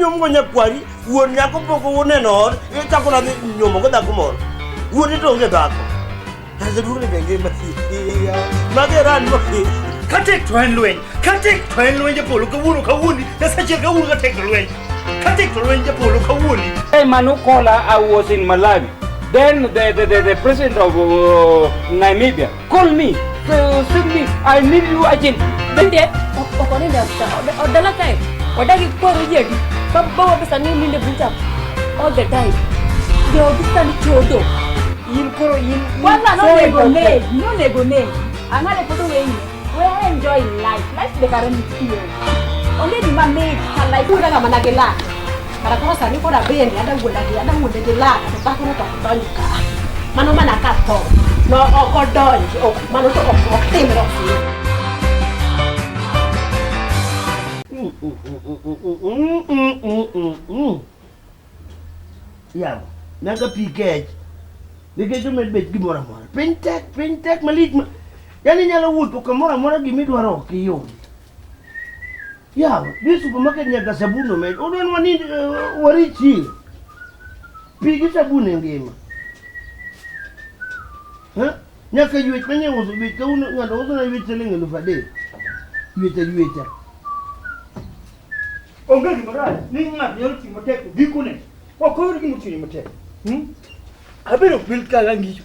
nyumo nyakwari wuon nyako poko wone no e chako na nyumo go dhako moro wuon to onge dhako taze duone benge ya mageran mo katek to en lweny Japolo kawuono yasachiel kawuono katek to lweny Japolo kawuono. Hey Manukola, I was in Malawi. Then the president of Namibia called me to send me. I need you agent. Then there, okone da odala kai. Odagi koro yedi. Baba bisa ni lile buta. All the time. They obisa ni chodo. In koro in. Wala no nego ne. Angale photo we enjoy life. Life the current experience. Only the man made her life pura kama nagela. Para kwa sani kwa beni ada ngode de la ta ko to donka. Mano mana ka to. No o donji o mano to o timro. Ya, naga pikej. Dikejo medbet gimora mora. Pentek malit. Yani nyalo wuto kamora mora gimidwaro kiyo. Ya, di supermarket nyaga sabuno med. Odon wani warichi. Pigi sabune ngima. Ha? Nyaka yuet manye uso bit ka uno ngado uso na yuet selenge lu fade. Yueta. Onge gimora ni ng'at nyalo timo tek gikone. Ok oyud gimo timo tek. Abiro bil kala ngicho.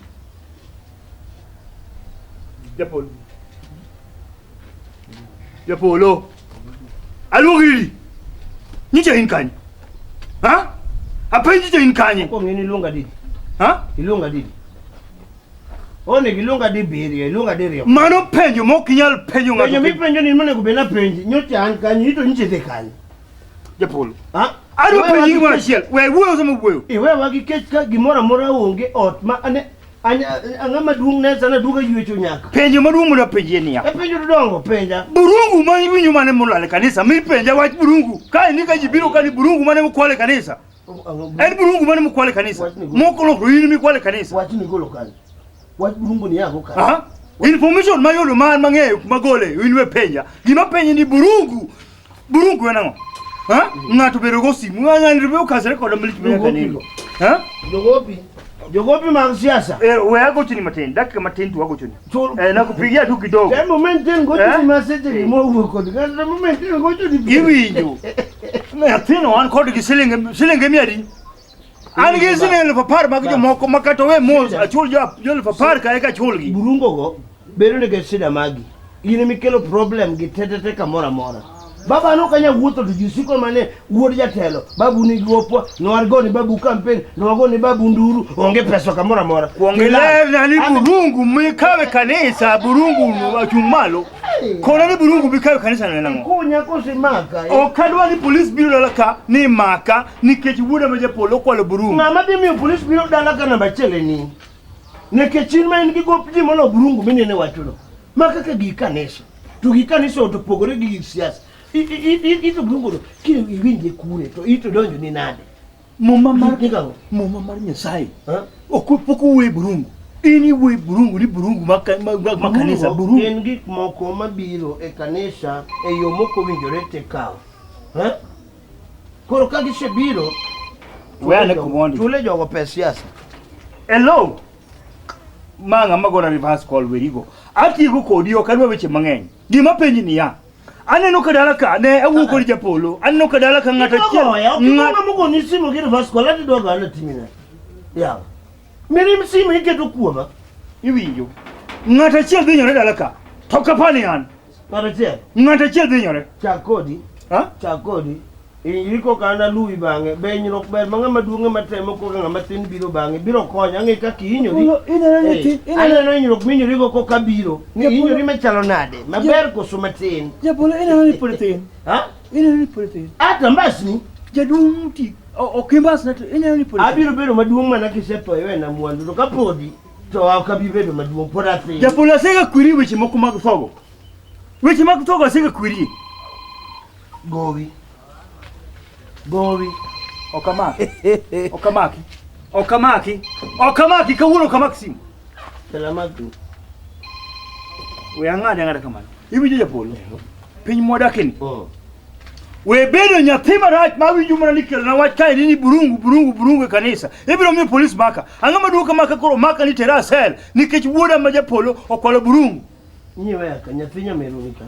Japolo. Alugiri. Niche inkani. Ha? Apenji je inkani. Ko ngeni lunga didi. Ha? Ilunga didi. One gilunga di biri, ilunga di rio. Mano penjo mo kinyal penjo ng'ato. Penjo mi penjo ni mane kubena penji. Nyote ankani ito niche dekani. Japolo. Ha? Ado penji gimora chiel. We wuoyo sama wuoyo. Iwe wagi kech ka gimora mora onge ot ma ane angama duong ne sana duga yuecho nyaka. Penjo maduong' moda penje niya. E penjo dongo penja. Burungu ma ibinyo mane molale kanisa. Mi penja wach Burungu. Kae ni ka jibiro kani Burungu mane mokwale kanisa. En Burungu mane mokwale kanisa. Moko lo ruini mi kwale kanisa. Wach ni golo kani. Wach Burungu ni yako kani. Aha. Information mayolo man mang'eyo magole winwe penja. Gima penje ni Burungu. Burungu enang'o? Ha? Ng'ato bedo go simu. Ng'ani rebe okasere koda mlich menya kanilo. Ha? Jogopi mag siasa. We agochoni matin. Dakika matin tu agochoni. Nakupigia tu kidogo. Kwa momenten gochoni message mo wuko. Kwa momenten gochoni. Iwinjo. Athino an kod gi silinge miadi. An gi silinge papar mag jomoko makato we mos achul jo papar ka eka chulgi. Burungo go bedo ne ge sida magi. Ine mikelo problem gi tetete kamora mora. Baba no kanya wuto to jisiko mane wuod jatelo. Babu ni guopo, no argoni babu campaign, no agoni babu nduru, onge pesa kamora mora. Kuongele na ni Burungu mikawe kanisa Burungu achumalo. Kona ni Burungu mikawe kanisa na nango. Kunya kose maka. Okadwa ni police bureau laka ni maka ni kechibuda Japolo kwa Burungu. Mama dimi police bureau dalaka na bachele ni. Nekechin ma en gigo pji mono Burungu minene wachuno. Maka ke gikanisa. Tugikanisa otopogore gi siasa. Ito Burungu kile iwinje kure to ito donjo ni nade. Mama mar Nyasaye. Okupoku we Burungu. Ini we Burungu ni Burungu makanisa Burungu. En gik moko mabiro e kanisa e yo moko winjore te kao. Koro ka gisebiro we ane kumondi. Tule jogo pes siasa. Hello. Manga magona reverse call werigo. Ati go kodi okadwa weche mang'eny. Gima penji ni ya. Aneno kadala ka ne awuko ni Japolo. Aneno kadala ka ng'ata chiel. Ng'ama mogo ni simo gi reverse call ati doga na timina. Ya. Miri msimo iketo kuoma. Iwinjo. Ng'ata chiel dhi nyore dala ka. To kapani an. Ng'ata chiel dhi nyore. Chakodi. Ha? Chakodi. Iriko kana lui bange benyro ber manga maduonge matemo ko ngama tin biro bange biro konya ngi ka kinyori ina nyro minyori go ko kabiro ni inyori machalo nade maber ko sumatin Japolo ina ni politin ha ina ni politin ata mbasni jadung ti o kimbas na ina ni politin abiro bedo maduong mana kisepo ewe na mwandu to kapodi to akabi bedo maduong podathi Japolo sega kwiri weche moko mag fogo sega kwiri Gowi. Okamaki kawuono kamaksim. Salamatu. We ang'ade kamano. Iwinjo Japolo. Piny mwadakeni. We bedo nyathi marach ma winjo mana ni kelna wach kae ni burungu e kanisa. Ibiro mi polis maka. Ang'ama duoka maka koro maka ni tera sel nikech wuoda ma Japolo okwalo burungu. Nyiwe aka nyathinya merunika.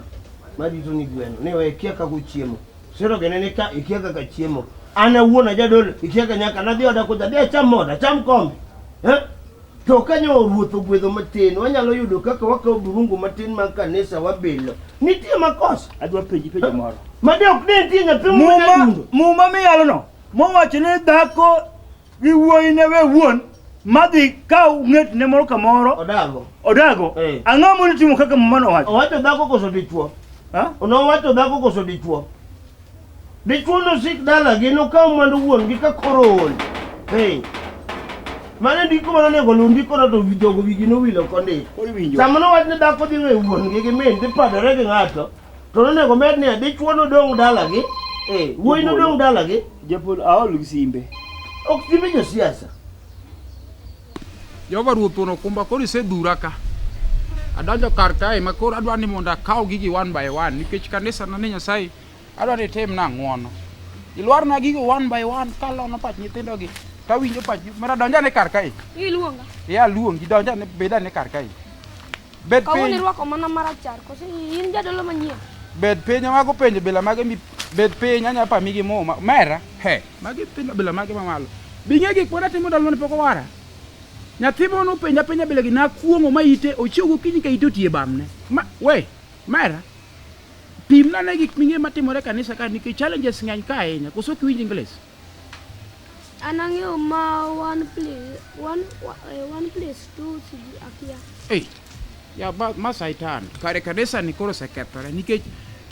Madi to ni gweno. Ne we kia ka chiemo. Sero genene ka ikia ka chiemo. Ana wuona jadolo ikia ka nyaka na dhi oda ko dhi cham moda cham kombe. To kanyo ruotho gwedho matin wanyalo yudo kaka wakawo burungu matin ma kanisa wabelo. Nitie makosa. Adwa peji moro. Made ok ne tie nyathi muma miyalo no mowacho ni dhako gi wuoyi ne we wuon madhi kaw ng'et ne moro kamoro odago ang'o mo nitimo kaka muma nowacho owacho dhako koso dichuo onowacho dhako koso dichuo no sik dala gi nokaw mwandu wuon gi ka koro ol mane ndiko mana nego lu ndiko na to jogo wigi no wilo konde sama nowach ni dhako dhi we wuon gi min dhi padore gi ng'ato to nego med ni dichuo no dong dala gi wuoyi no dong dala gi Japolo aol gi simbe ok simbe jo siasa jogo ruotho no kumba koro isedhura ka adonjo kar kae ma koro adwa ni mondo akaw gigi one by one nikech kanisa na ni Nyasaye adwa ni tim na ng'wono ilwarna gigi one by one kalono pach nyithindo gi tawinjo pach mara donja ne kar kae iluonga ya luongi donja ne beda ne kar kae bed kawoni piny rwako mana marachar koso in jadolo manyien bed piny amago penjo bila mage mi bed piny anya pa migi mo mera he magi piny bila mage mamalo binge gik mora timo dal mane poko wara nyathi mono penja bila gina kuongo maite ochogo kinyi ka ito tie bamne we mera pimna ne gik minge matimore kanisa ka nikech challenges ng'any ka ahinya koso kiwinj English anang'eyo ma one place two akia ya ma saitan kare kanisa ni koro sekethore nikech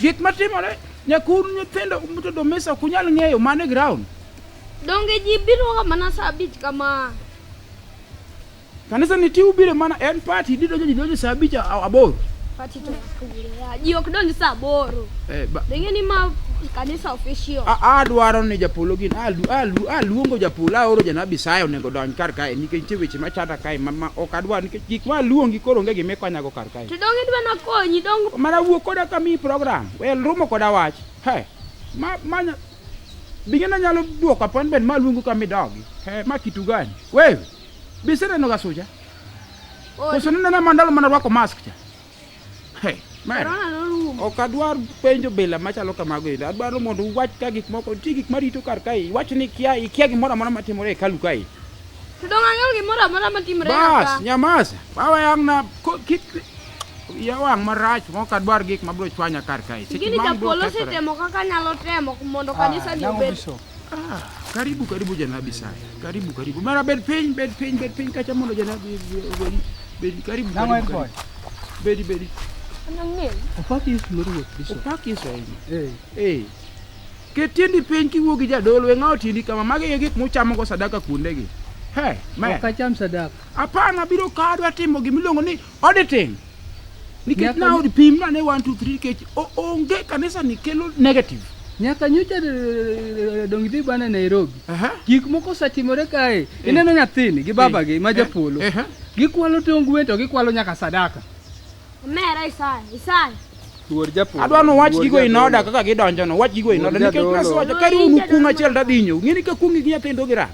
gik matimore nyakun nyithindo mutodo mesa kunyal ng'eyo mane ground donge ji biro mana saa 5 kama kanisa ni tiu bire mana en party didojo saa 5 aboro party to ya ji ok donge saa 8 dengi ni ma kanisa official adwaro ni Japolo gin aluongo Japolo aoro janabi sayo nego donj kar kae nikech weche machanda kae ma ok adwar nikech gik ma luongi koro onge gime konyago kar kae to donge dwa na konyi dongo mana wuok koda kami program wel rumo koda wach he manya bingena nyalo duoko appointment ma luongo kami dogi he ma kitu gani wewe bisere no gasuja kusonena na mandalo mana rwako mask cha he mara ok adwar penjo bila machalo kamago ida adwaro mondo wach ka gik moko gik marito kar kae wach ni ikia gimoro amora matimore kalu kae to donga ng'eyo gimoro amora matimore bas nyamasa bawa yang na ya wang marach mok adwar gik mabro chwanya kar kae sikini Japolo setemo kaka nyalo temo mondo kanisa ni obed karibu janabi sai karibu mara bed piny kacha mondo janabi bed karibu bedi Opaki Israeli. Ketiendi piny kiwuok gi jadolo we ng'awo tindi kama mage gik muchamo go sadaka kuondegi. He, me. Ok acham sadaka. Apana biro kadwa timo gimiluongo ni auditing. Nikech na od pim na ne 1 2 3 kech onge kanisa ni kelo negative. Nyaka nyocha dong dhi bana Nairobi. Gik moko satimore kae. Ineno nyathini gi baba gi ma Japolo. Gikwalo tongwe to gikwalo nyaka sadaka. Mera Isai. Tuor Japolo. Adwa no wach gigo inoda kaka gidonjo no wach gigo inoda nikech nasoja kari unu kunga chiel dadinyo. Ng'eni ka kungi gi nyathindo gi ra.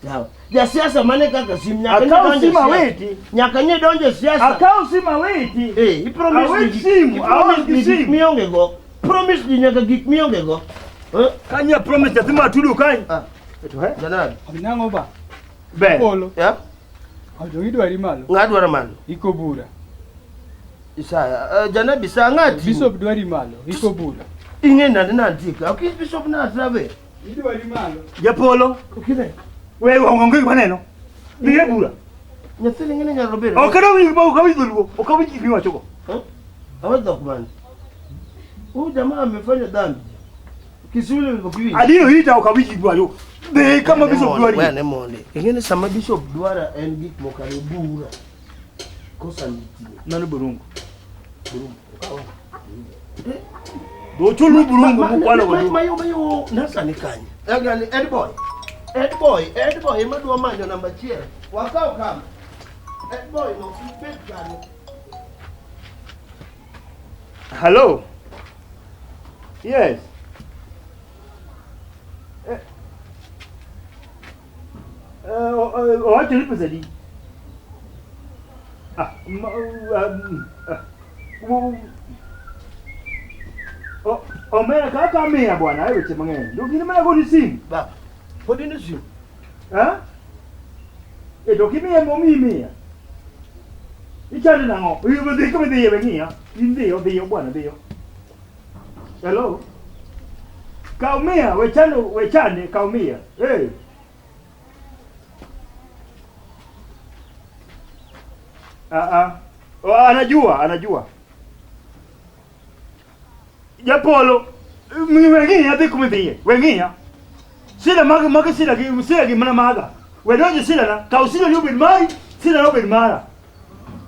Sawa. Ja siasa mane kaka sim nyaka akao sima weti nyaka nye donje siasa akao sima weti i promise sim mionge go promise di nyaka gik mionge go kanya promise yatima tudu kany eto he janad Abinango ba be Polo ya ajo idwari malo ngadwara malo iko bura Isaya janabi sa ngati Bishop dwari malo iko bura ingenda ndandika okay bishop na trabe idwari malo Japolo ukile we ngonge maneno biye bura nyathini ngene nyalo bere okada wingo ukawidhuluo ukawiji biwa choko awadha kumani jamaa amefanya dhambi kisule ulipokiwi adino hita ukawiji biwa be kama bishop dwari bwana monde ngene sama bishop dwara en gik mokare bura kosa niti nani Burungu do chulu Burungu mukwala wadu mayo nasa nikanya agani Ed boy madwa manyo namba 1 wakao kama Ed boy no feedback gani hello yes Owacho ni pesa di. Omera kaka mia bwana, wewe weche mang'eny. Ndio gini mana goni simu. Baba. Podi ni simu. To kimia momi mia. Ichani nango. Iwe dhi kama dhi wengia. Dhiyo bwana dhiyo. Hello. Kaumia wechane kaumia. Hey. Anajua. Japolo. Wengia dhi kama dhi. Wengia. Sila maga sila gi mana maga. Wedoje sila na kausila ni ubin mai, sila ubin mara.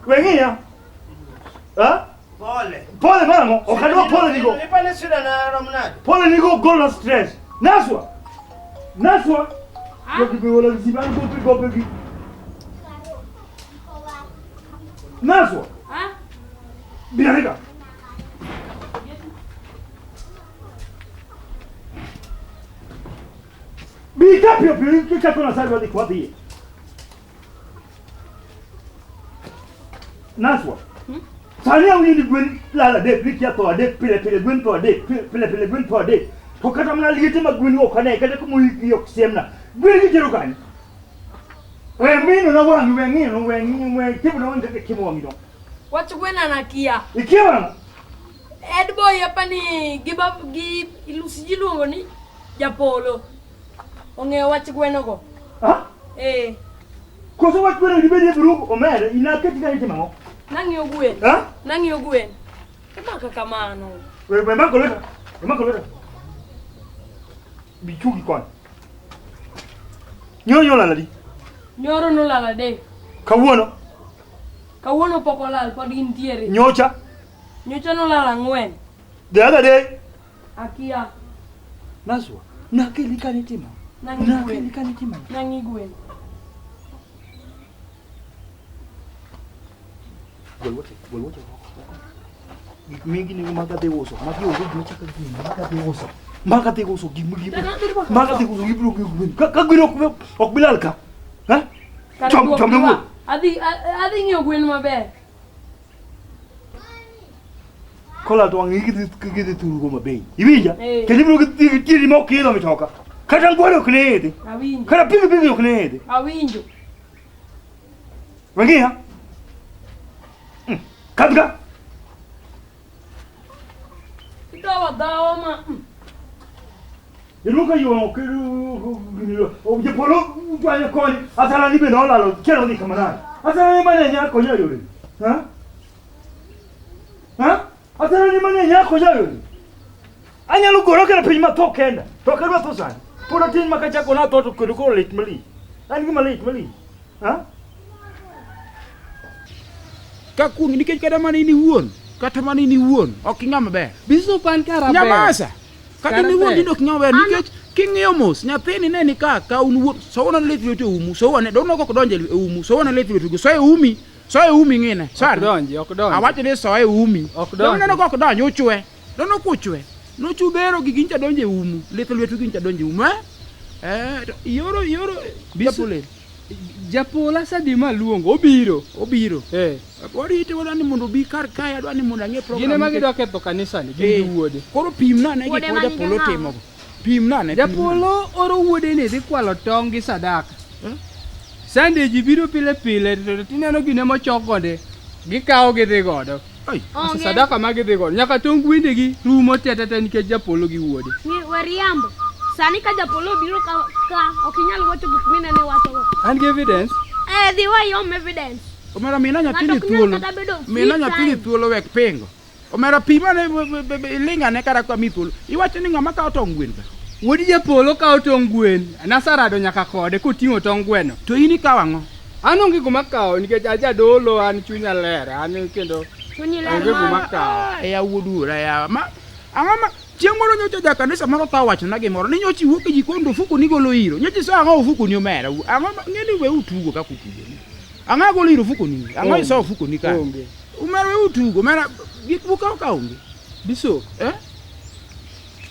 Wengia. Pole mango, okadwa pole nigo. Nipale sila na romnadi. Pole nigo goal stress. Naswa. Yoki wala ziban go pe. Naswa. Biarega. Bika pio kika tuna salva di kwa die. Naswa. Sania wini gwen lala de pikia to ade pile gwen to ade pile gwen to ade. To kata mna ligete magwen o kana kada ko muyi yok semna. Gwen gi jero kan. We mino na wangi we tibu na wanga kimo wangi do. Watu gwena na kia. Ikiwa Edboy hapa ni gi ilusijiluongo ni Japolo. Ong'eyo wach gweno go. Koso wach gweno ni bedi Burungu omere inaketi ka ite mango. Nang'iyo gwen. Nang'iyo gwen. Maka kamano. We mako leta. Bichugi kon. Nyoro lala di. Nyoro no lala de. Kawuono pok olal pod intiere. Nyocha no lala 4. the other day. Akia. Naswa. Nakeli kanitima. Nangi gwen. Wolwote. Mingi ni maga de oso. Magi oso gmecha ka gwen. Maga de oso gimi. Maga de oso gibro gwen. Ka gwino ok bilal ka. Chom. Adi ng'iyo gwen maber. Kola to angi gidi turu go mabe. Ibija. Kelibro gidi mo kilo mitoka. Kata ngwaro knede. Awinjo. Kata pingi knede. Awinjo. Wengia. Kabga. Dawa ma. Iluka yo o Japolo kwanya koni asala ni beno lalo kero ni kamana. Asala ni mane nya ko nyayo. Asala ni mane nya ko nyayo. Anya lu goro kana pima to kenda. To kadwa to sana. Pura tin makacha kona to ko lit mali. Ani mali. Ka kung nikech kada mani ni wuon. Kata mani ni wuon. Ok ng'ama ber. Biso pan kara ber. Nyamasa. Kata ni wuon dindok ng'ama ber nikech king'iyo mos nyathini ne ni ka un wuon so wana leti wetu umu so wana dono ko donje umu so wana leti wetu so e umi ngine sar ok donje awacho ni so e umi ok donje dono ko donje uchwe dono kuchwe no chubero gigincha donje umu leti wetu gincha donje umu yoro bisole Japola sadi maluongo obiro Orite wadani mondo bi kar kaya adwani mondo ang'e program. Gine magi doke to kanisa ni gin wuode. Koro pim nane gik ma Japolo timo. Pim nane. Japolo oro wuode ni dhi kwalo tong' gi sadaka. Sande ji biro pile to tineno gine mochok gode gikawo gidhi godo. Sadaka ma gidhi godo nyaka tong' gwende gi rumo tetete nikech Japolo gi wuode. Weriambo. Sani ka Japolo biro ka ok inyal wacho gik minene wacho. An gi evidence? Dhi wayom evidence. Omera mina nyathini thuolo. Mina nyathini thuolo wek pingo. Omera pima ne linga ne kara kwa mithuolo. Iwacho ni ng'ama kawo tong' gwen ka. Wuodi Japolo kawo tong' gwen. Nasarado nyaka kode koting'o tong' gweno. To in ikawo ang'o? An onge gima kawo nikech ajadolo an chunya ler. An kendo chunyi ler. Onge gima kawo. Ya wuodura ya. Ang'o ma chieng' moro nyocha ja kanisa moro tho wacho na gimoro ni nyocha iwuok e jikon to ofuku ni golo iro. Nyocha iso ang'o ofuku ni omera. Ang'o ng'eni we utugo ka kutugo. Ang'a golo iro fuko ni. Ang'a iso fuko ni ka. Umero we utugo. Mera gik buka ka onge. Biso.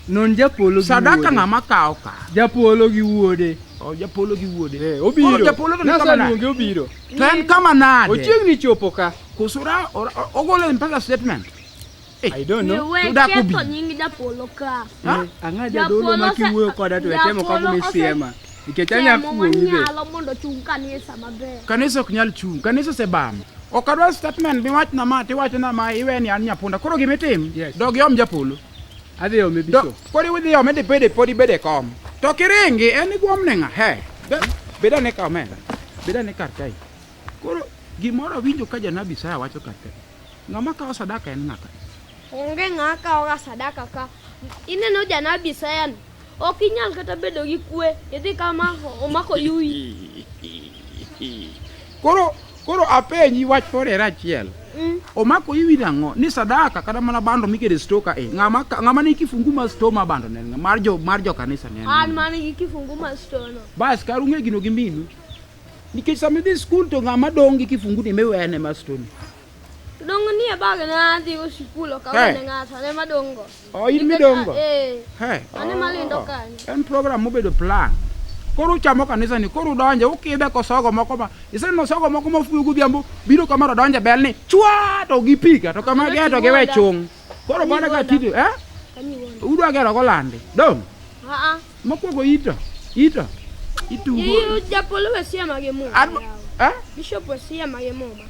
Non Japolo gi sadaka ng'ama kawo ka. Japolo gi wuode. Oh, Japolo gi wuode. Obiro. Japolo to Nasa luonge obiro. Ten kama nade. Ochiegni chopo ka. Kusura ogolo mpaka statement. I don't know. Tuda kubi. Nyingi Japolo ka. Anga jadolo makiwuoyo koda to etemo kaka misiema. Nikech anya fuongi be. Nyalo mondo chung kanisa maber. Kanisa ok nyal chung. Kanisa se bam. Okadwa statement miwach na ma tiwacho na ma iweni an nyapunda. Koro gimitim. Dog yom Japolo. Adhi yome biso. Kori widhi yome de podi bede kom. To kiringi eni guom nenga. He. Beda ne ka omenda. Beda ne kar kai. Koro gimoro winjo ka janabi Isaya wacho kar kai. Ng'ama kawo sadaka en ng'aka. Onge ng'aka oga sadaka ka. Ineno janabi Isaya no. Ok inyal kata bedo gi kwe. Idhi kama omako yui. Koro apenji wach fore rachiel. Omako yui nango ni sadaka kada mana bando mikede stoka ng'ama ni kifungu ma sto ma bando nen mar jo kanisa nen. An mani gi kifungu ma sto no. Bas karunge gino gi minu. Nikech samedi school to ng'ama dong gi kifungu ni mewene ma sto ni. Dongo ni e baga na adi go sikulo ka wane ngata ne madongo. Oh, in midongo. He. Ane malindo kanyo. En program mobedo plan. Koro chamo kanisa ni koro donje ukidhe ko sogo moko ma iseno sogo moko mafuyo godhiambo biro kamaro donje bel ni chwa to gi pika to kama geto gi we chung. Koro bana ka tito udwa gero go lande dong. Mokwongo ito. Itugo. Iyo Japolo wesia mage muma. Bishop wesia mage muma.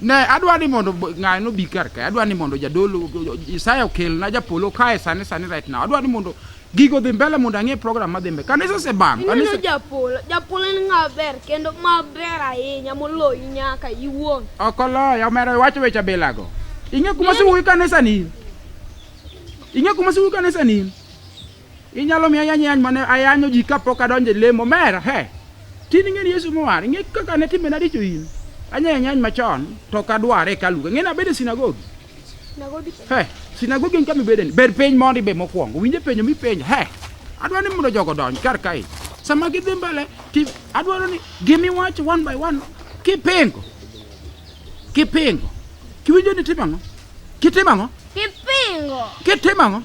Ne adwa ni mondo ng'ano bi kar ka adwa ni mondo jadolo Isaya okel na Japolo kae sane right now adwa ni mondo gigo dhi mbele mondo ang'e program madhi mbele kanisa se bang kanisa Japolo ni ngaber kendo maber ahinya moloyi nyaka iwuon okolo ya mero wacho weche bilago ing'e kuma siwuoyo kanisa ni inyalo miya yany mane ayanyo ji kapok adonje lemo mera he tin ing'e Yesu mowar ing'e kaka ne timbe na richo in anya nyany machon to kadware kaluga ng'e na bede sinagogi he sinagogi nkami beden ber peny mondi be mokwongo winje penjo mi penjo he adwa ni mondo jogo donj kar kae sama gidhi mbele ti adwaro ni gimi wach one by one kipingo kiwinjo ni timango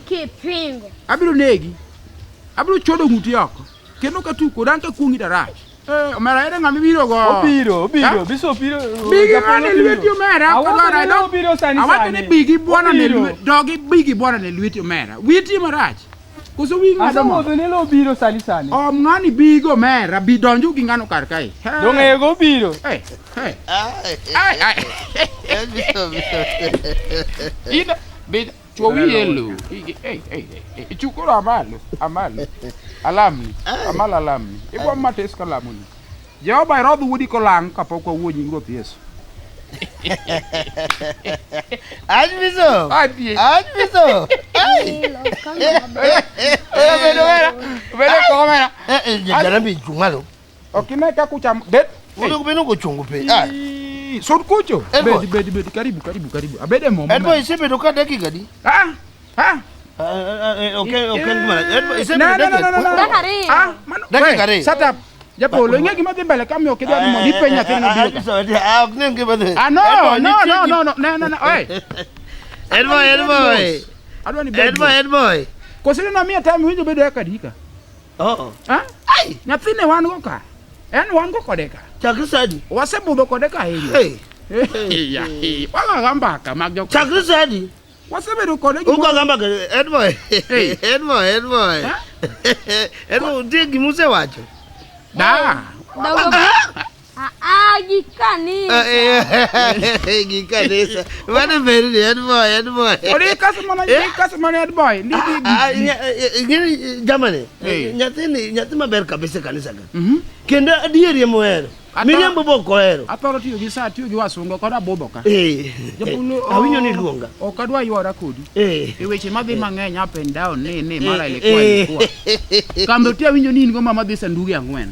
kipingo abiro negi abiro chodo ng'uti oko kendo katuko dan ka kungi darach omera ere ng'ami biro go obiro biso biro bigi bwana lweti omera awara obiro sani awati ni bigi bwana ne dogi bigi bwana ne lweti omera witi marach koso winga amo ne lo biro sani ng'ani bigo omera bi donju gi ng'ano kar kae donge go biro ida bid chowi yelo chukura amalo alamni ibo mates kalamuni Jehova rodhu wudi kolang kapok wawuoji ruoth Yesu Admiso bedo komera janabi chungalo okine ka kucham bet udo beno go chungu pe sod kucho bed karibu abede mo Edbo isebedo ka dakika di okay dakika sat up Japolo ing'e gima dhi mbele kamiyo kidwa ni mondo ipenya thin ng'abiro no Edboy kosile na miya time winjo bedo eka dika nyathine wan go ka en wan go kode ka chakrisadi wasebudho kode ka ahinya wagagambaka mag jok chakrisadi wasebedo kode ugagambaka Edboy utie gimuse wacho gikanisa wane beri Edboy odi kasimone Edboy ngini jamane nyathi maber kabisa kanisa ka kendo adieri moero miriambo boko ero aparo tiyo gi saa tiyo gi wasungo kod abudho ka Japolo awinjo ni luonga ok adwa ywara kodi e weche madhi mang'eny up and down ni mara ilikuwa kambe ti awinjo ni in go mama dhi sanduge 4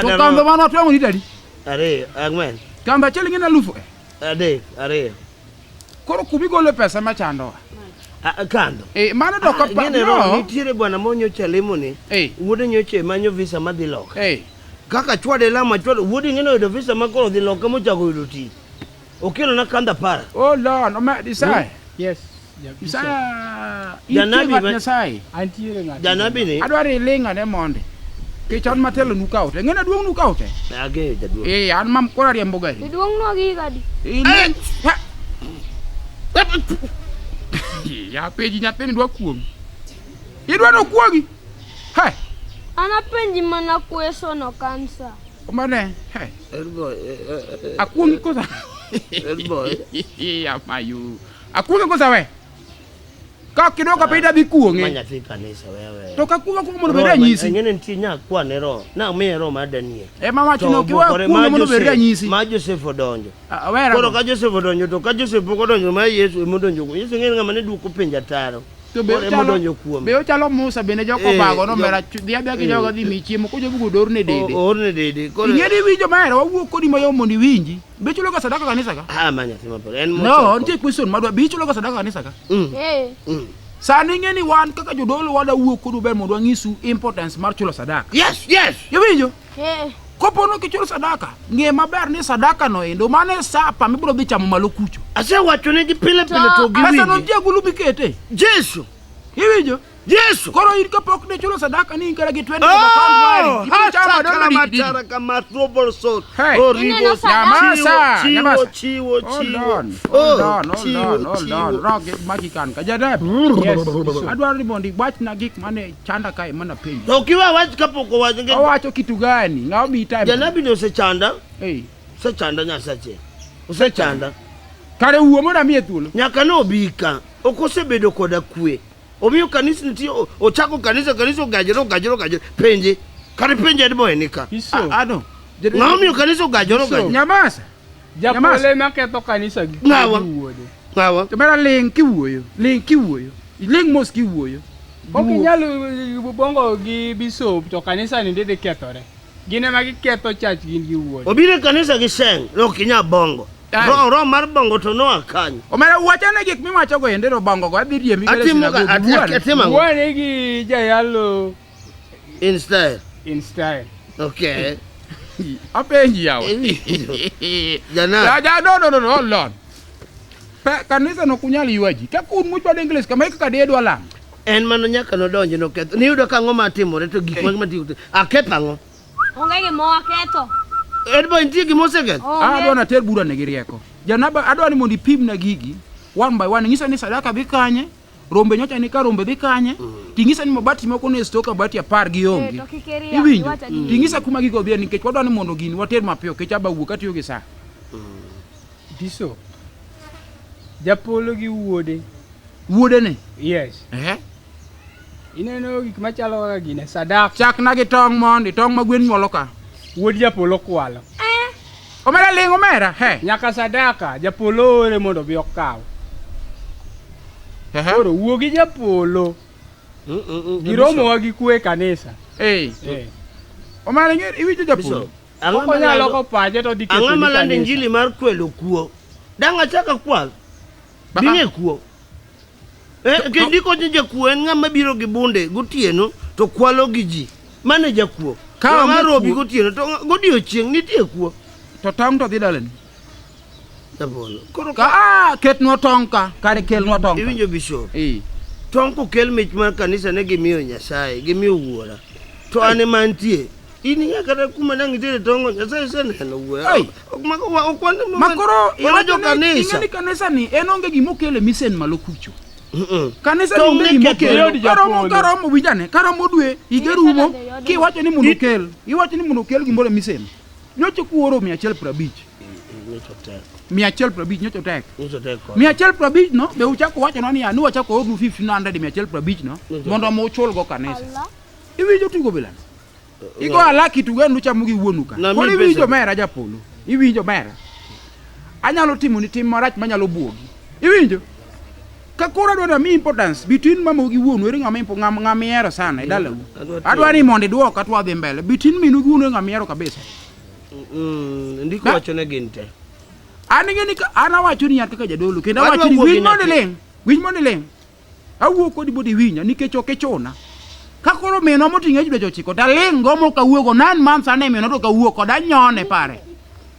to kambe mano twango ni tadi 4 kambe achiel ng'ina 2 koro kubi golo pesa machandowa kando mano to ka no nitiere bwana monyo chalemo ni wuode nyoche manyo visa madhi loka kaka chwade lama chwade wuodi ng'ino yudo visa makoro dhi loka mochako yudo ti okelo na kanda para oh lord no ma Isaya yes Isaya janabi Isaya antiere ng'at janabi ni adwaro ilinga ne monde Ke chan matelo nukaute. Ngena duong nukaute. Age jaduong. An mam kora riembo gari. Duong no gi gadi. Ya peji nyathini dwa kuom. Idwa no kuogi. Hai. Ana penji mana kweso no kanisa. Omane, hai. Elboy. Akuongi kosa. Elboy. Ya mayu. Akuongi kosa we. Ka kidoka peda bikuonge. Manya fi kanisa wewe. To ka kuonga kumo bere nyisi. Ngene ntinya kwa nero. Na mero madanie. Mama chino kiwa kuonga mo bere nyisi. Ma Joseph odonjo. Awera. Koro ka Joseph odonjo to ka Joseph odonjo ma Yesu modonjo. Yesu ngene ngama ne duko penja taro. To be chalo Musa bene joko bago no mera dia bia ki jogo dhi michiemo ko jogo dor ne dede. Orne dede. Koro ngedi winjo maero wawuok kodi mayo mondi winji. Be chulo ka sadaka kanisa ka? Manya tima pole. No, ntie question madwa be chulo ka sadaka kanisa ka? Sani ngeni wan kaka jodolo wada wuok kodu ber mondo ngisu importance mar chulo sadaka. Yes. Yo winjo? Kopono ki chulo sadaka. Nge maber ni sadaka no endo mane sapa mibro dhi chamo malo kucho. Ase wacho ne gi pile to gi winji. Asa no tie gulubi kete. Jesu. Iwinjo? Yesu. Koro ir kapok ne chulo sadaka ni kala gi 20 account mari. Chama dola matara kama trouble soul. Ribo Nyamasa. Chiwo. Hold on. Rock magikan ka jadap. Yes. Adwaro mondi wach na gik mane chanda kai mana penji. To kiwa wach kapok wach nge. Owacho kitu gani? Ngao mi time. Janabi no se chanda. Se chanda nyasache. Ose chanda. Kare uwo mona mie thuolo. Nyaka no bika. Okosebedo koda kwe. Omiyo kanisa nitio ochako kanisa gajero penje kare penje ndimo enika ano ngamiyo kanisa gajero Nyamasa Japolo maketho kanisa gi ngawa to mera ling kiwuoyo ling mos kiwuoyo okinyalo bongo gi bishop to kanisa ni ndede kethore gine magi ketho church gin gi wuoyo obire kanisa gi seng no kinya bongo ro mar bongo to no akanyo omera wachane gik miwacho go endero bongo go adhi riembi gele atima wuone gi jayalo in style okay apenji yawo jana no hold on kanisa no kunyali yuaji ka kun mucho de English kama ka dedo alam en mano nyaka no donje no ketho ni yudo ka ngoma timore to gik matiko akethango onge mo aketo Edbo intie gi moseket. Adwa na ter bura ne gi rieko. Janaba adwa ni mondi pim na gigi one by one ngisa ni sadaka bi kanye, rombe nyocha ni ka rombe bi kanye, tingisa ni mabati moko ne stoka bati apar gi onge. Iwinjo. Tingisa kuma gigo bia nikech wadwa ni mondo gini water mapiyo kech aba wuok atiyo gi saa. Diso. Japolo gi wuode. Wuode ne? Yes. Ineno gik machalo kaka gine sadaka. Chak na gi tong mondi, tong ma gwen nyuolo ka. Wuod Japolo kwalo. Omera ling omera, nyaka sadaka Japolo ore mondo bi okaw. Koro wuogi Japolo. Giromo wa gi kwe kanisa. Omera ng'e iwinjo Japolo. Oko nyalo ko paje to diketo. Ang'o malande injili mar kwelo kuo. Danga chaka kwal. Binge kuo. Kendiko je kuo en ng'ama biro gi bunde gotieno to kwalo gi ji. Mane jakuo. Ka robi gotieno to godio chieng nitie kuo. To tong to dhi dalani. Japolo. Koro ka ketno tong ka kare kelno tong. Iwinjo bishop. Tong ko kel mich mar kanisa ne gimiyo Nyasaye, gimiyo wuora. To ane mantie. Ini nyaka kuma nangitere tongo Nyasaye seneno wuora. Makoro iwacho kanisa. Ingeni kanisa ni enonge gimokele misen malo kucho. Kanisa ni onge gimokele. Karomo wijane, karomo dwe igerumo ki wacho ni mundu kel. Iwacho ni mundu kel gimore misen. Nyocho kuoro 150. 150 nyocho tek. 150 no be uchako wacho no ni anu wachako odu 1500 150 no mondo mo chul go kanisa. Iwinjo tigo bila. Igo alaki tugendu chamugi wuonuka. Kodi iwinjo mera Japolo. Iwinjo mera. Anyalo timo ni tim marach manyalo buogi. Iwinjo? Ka kora dwa mi importance between mama gi wuonu eri ng'ama ero sana idalau. Adwa ni mondo duoka atwa dhi mbele. Between minu gi wuonu ng'ama ero kabisa. Ndiko wacho ne ginte. An ngeni ka ana wacho ni kaka jadolo kendo wacho ni winy mondeleng. Awuo kodi bodi winya nikech ok echona. Ka koro meno moting'e ji bejo chiko ta lengo mo kawuogo 9 months ane meno to kawuo kod anyone pare.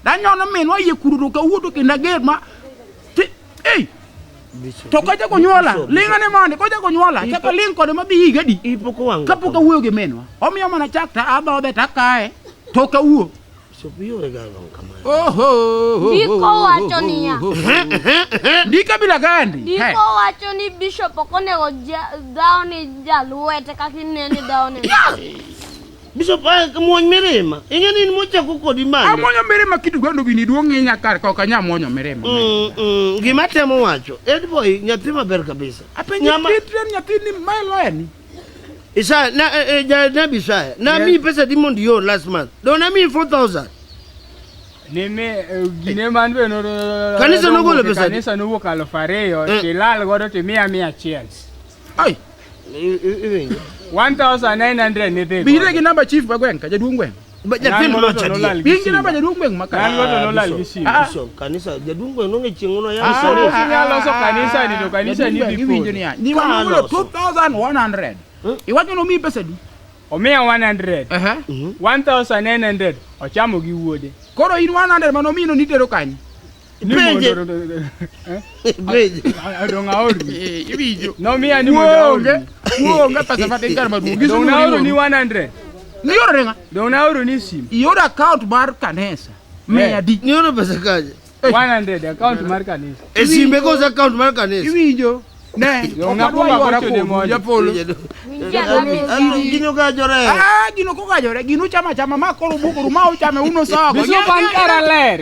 Danyono meno ayie kuru to kawuo to kendo ger ma To kaja konyuola, lingane mane kaja konyuola, chaka ling kode mabi higa di. Ipoko wanga. Kapoko wuoyo gi menwa. Omiyo mana chak ta aba obe ta kae. To ka wuo. So piyo ga wanga kama. Diko wacho niya. Ndika bila gandi. Diko wacho ni bishop okonego daoni jalwete kakinene daoni. Bishop muony mirima. Ingeni ni mocha kuko di mane. Amonyo mirima kitu gwando gini duong nginya kar ka kanya monyo mirima. Gima temo wacho. Ed boy nyathi maber kabisa. Nyama nyathi ni mailo yani. Isa na bisaya. Na mi pesa di mondi yo last month. Do na mi 4,000. Neme gine man be no Kanisa no golo pesa. Kanisa no vokalo fareyo tilal godo te 100 chels. Ai. 1900 ne te. Bire gi namba chief bagwen ka jaduong gwen. Ba jatin lo chadi. Bingi namba jaduong gwen maka. Nan godo no lal gisi. So kanisa jaduong gwen no ngichieng no ya Nyalo so kanisa ni to kanisa ni bipo. Ni wano 2100. Iwacho no mi pesa di. Omiya 100. 1900 ochamo gi wuode. Koro in 100 mano mino nitero kanyi. Beje. Adonga ori. Ibijo. No miya ni mondo. Wuonge pesa fatin kar maduong. Dongna oro ni 100. Ni oro renga. Dongna oro ni sim. Iyoro account mar kanisa. Meya di. Ni oro pesa kaje. 100 account mar kanisa. Esimbe ko account mar kanisa. Ibijo. Ne. Dongna ko kocho de mo Japolo. Gino ga jore. Gino ko ga jore. Gino chama makoro bukuru ma uchame uno soko. Biso pan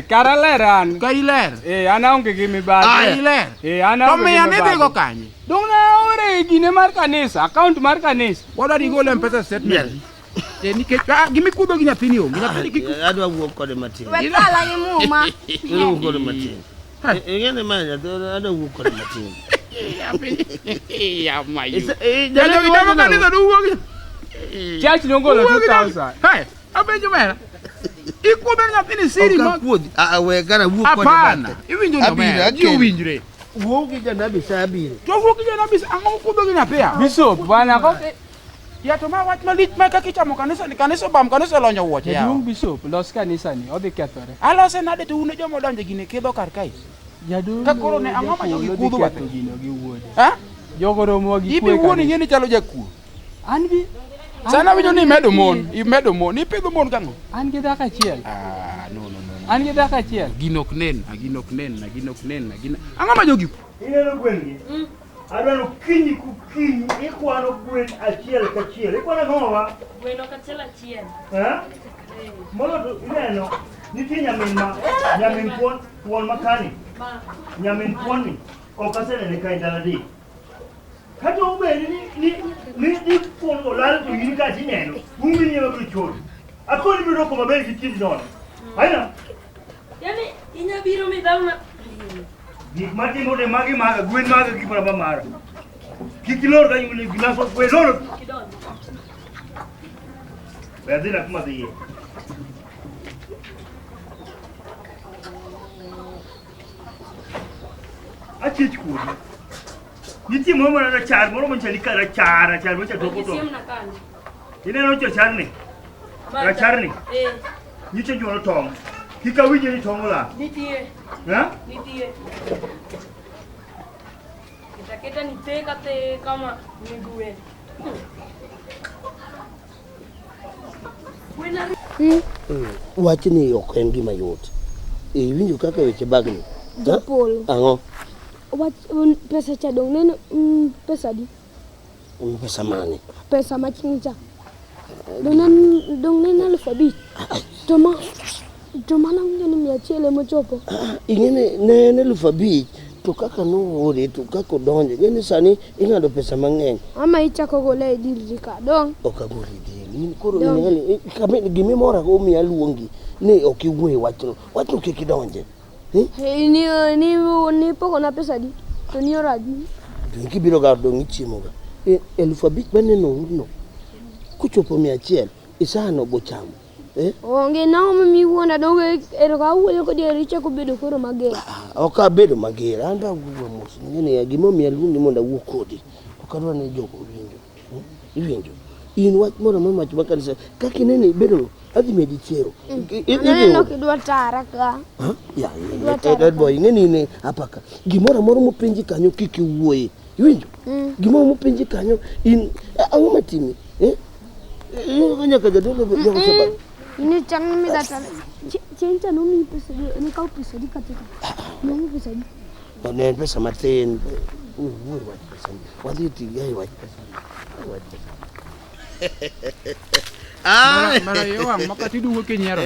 karaler an. Kailer. Ana onge gi mibadhi. Kailer. Ana onge. To me ane bego kanye. Dongna ore gine mar kanisa, account mar kanisa. Wada di gole mpesa statement. Ni ke gimi kudo gi nyathini o. Nyathini ki adwa wuok kode matin. Wekala ni muma. Wuok kode matin. Ngene manya adwa wuok kode matin. Ya mayo. Jajo gidamo kanisa duwogi. Church nongolo 2000. Hey, abenjo mera. Ikudo nyathini siri ma. We gara wuok kode. Apana. Iwinjo no mera. Ji uwinjre. Wuok gi janabi sa abiro. To wuok gi janabi sa ango kudo gi nyapia. Bishop bana ko ya to ma wach malich ma kakichamo kanisa ni kanisa bam kanisa lonyo wuoche ya. Jadung bishop los kanisa ni odhi kethore. Alose nade to une jomo donje gine kedho kar kai. Jadung ka koro ne ang'o ma jogi kudho wato gino gi wuode. Ha? Jogo romo gi kwe. Ibi wuoni ngeni chalo jakuo. An bi sana winjo ni medo mon, imedo mon, ipidho mon kango. An gi dhaka chiel. No. An gi dhaka chiel. Ginok nen. Ang'o ma jogi? Ineno gwengi. Adwaro kinyi ku kinyi ikwano gwen achiel ka chiel. Ikwano ng'owa? Gweno kachiel. Molo to ineno nitie nyamin puon makani. Nyamin puon ni okasenene ka idaladi. Kata ubedi ni puon olal to yini ka tineno. Bungi nyewa kichoro. Akoni biro ko maber gi tich nono. Aina? Yani inyabiro midhauna. Gik matimo de magi maga gwen maga gi para mara. Kikilor ka yuli gilaso gwen lor. Kidon. Bedila kuma de. Achich ku. Niti mo mara na char mo mo chali kara char mo cha topo to. Ine no char ni. Ra char ni. Niche jono tong. Kika wije ni tong la. Nitie. Ha? Nitie. Kita niteka te kama miguen. Wach ni ok en gima yot. Winjo kaka weche bagni. Japolo. Ang'o? Wach pesa cha dong neno pesa di. Pesa mane? Pesa machincha. Dong neno alfabet. Toma lang yun 100 mochopo. Ingene ne alfabet to kaka no ore to kaka donje. Ngene sani ingado pesa mang'eny. Ama ichako gole dirji ka dong. Okagore dir. Ni koro ngene kame gimi mora go mi aluongi ni okiwe wachno. Wachno kikidonje. Ni poko na pesa di. To ni oradi. Dinki biro ga dong ichimo ga. Alfabet bane no urno. Kuchopo 100 isano bochamo. Onge na mi wona dong ero ka wuoyo ko dia richa ko bedo koro mager. Oka bedo mager. Anda wuo mos. Ngene gimo mi aluongi monda wuo kodi. Okadwa ne jogo winjo. Iwinjo. in wach moro mama chuma kanisa kaki nene bedo adhi medi chero Neno kidwa tara ka. ya Ed boy ngeni ne apaka gimoro moro mopenji kanyo kiki wuoye iwinjo gimoro mopenji kanyo in ango matimi kanya ka jadolo be yo sabab Ini chang mi data. Chencha no mi pesa ni kau pesa di katika. Ni pesa di. ne pesa matin waj pesa wadi ti gai waj pesa Mara yowang makati duwo kenyero.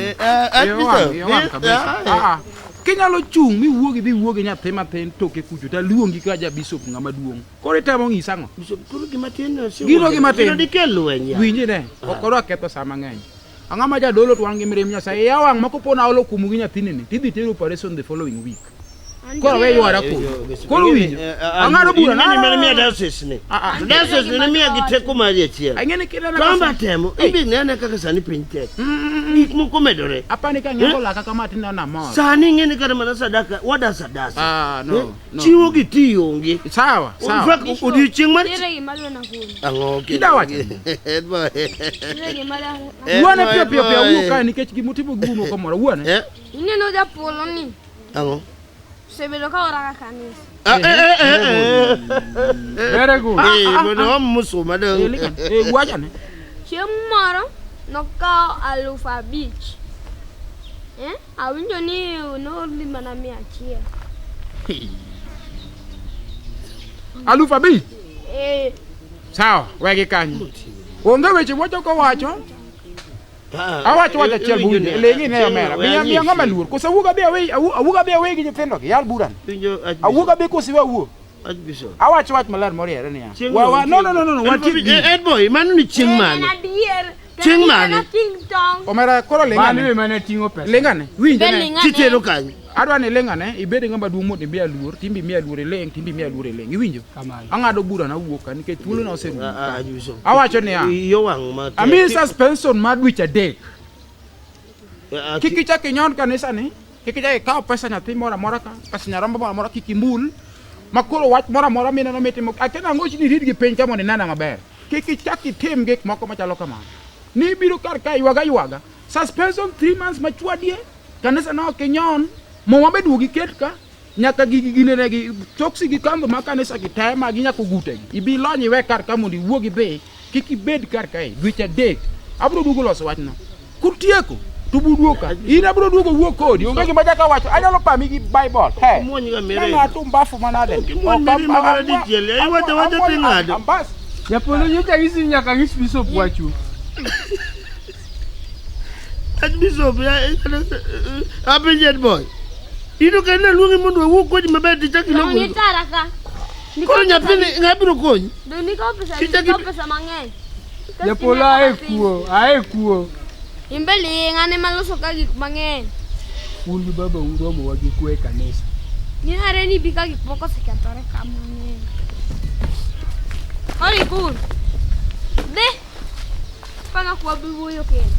Yowang kabisa. Kenyalo chung mi wuogi nyathi matin toke kucho ta luongi ka ja bishop ngama duong. Kore temo ngisango. Bishop kuru gimatin Gino gimatin. Dikelo nya. Winji ne. Okoro ketho sama ngeny. Angama ja dolo twan gi mirem Nyasaye yawang mako pona olo kumu gi nyathini ni tidhi tero operation the following week. Koro we yuara ku. Koro winjo. Angaro bura na ni mia diocese ni. Diocese ni mia giteko mari achiel. Angene kila na kamba temo ibi nene kaka sani printed. Gik moko medore. Apani ka nyako laka kama tinda na mor. Sani ngene kada mana sadaka wada sadasa. No. Chiwo giti onge. Sawa. Udi chieng mar. Tere imalo na huni. Ango ke. Ida wacha. Tere imalo. Wuone pio wuka nikech gimutimo gumo komoro wuone. Neno Japolo ni. Ango. Sebedo ka ora ka kanisa. Very good. Bodo musuma dong. Wacha ne. Chemoro no ka alufa beach. Awinjo ni no lima na 100. Alufa bi. Sawa, wegi kanyo. Onge weche wacho ko wacho. Awacho wacha chiel bunde lengi ne omera. Miya ngama luor. Kosa wuga be awe gi nyithindo gi yal buran. Awuga be kosiwa wuo. Awacho wach maler moriere niya. No. Ed boy manu ni chieng man. Chieng man. Omera koro lengane. Mane tingo pesa. Lengane. Winje ne. Titero kanyo. Adwa ni lengane ibede ngama duong mot biya luor, timbi miya luor leng, timbi miya luor leng. Iwinjo? Angado bura na wuoka nikech thuolo na oserumo. Awacho niya. Yo wang ma. Ami suspension mad wich adek. Kiki chaki nyon kanisa ni. Kiki chaki kao pesa nyathi mora mora ka. Pesa nyarombo mora kikimul. Makoro wach mora mina no metimo. Akena ngochi ni rid gi piny kamo ni nana maber. Kiki chaki tim gik moko machalo kamano. Ni biro kar ka yuaga. Suspension 3 months machwadie. Kanisa no kenyon. Mo bedu gi ket ka nyaka gine gi toksi gi kambo makanisa gi tema gi nyaka gute. Ibi lonyi we kar ka mondi wuogi be kiki bed kar kai dweche adek. Abro dugo loso wachno. Kutieko tubuduoka. Ina bro dugo wuok kodi. Onge gi majaka wacho. Anyalo pami gi Bible. Hey. Muonyi ga mere. Na tu mbafu manade. Muonyi magara di tiele. Ai wata pingado. Ambas. Japolo nyuta gisi nyaka ngis bishop wacho. Bishop ya apenjet boy. Ino kana luongi mondo wuok kodi maber tichaki logo. Ni tara ka. Koro nyathini ngabiro konyi. Do ni ko pesa mang'eny. Japolo ae kuo. Imbeli ngane maloso ka gik mang'eny. Un gi baba uromo wagi kwe kanisa. Ni are ni bika gik moko sekatore ka mang'eny. Ori kur. De. Pana kwa bibuyo kendo.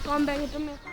Kombe ngitumeka.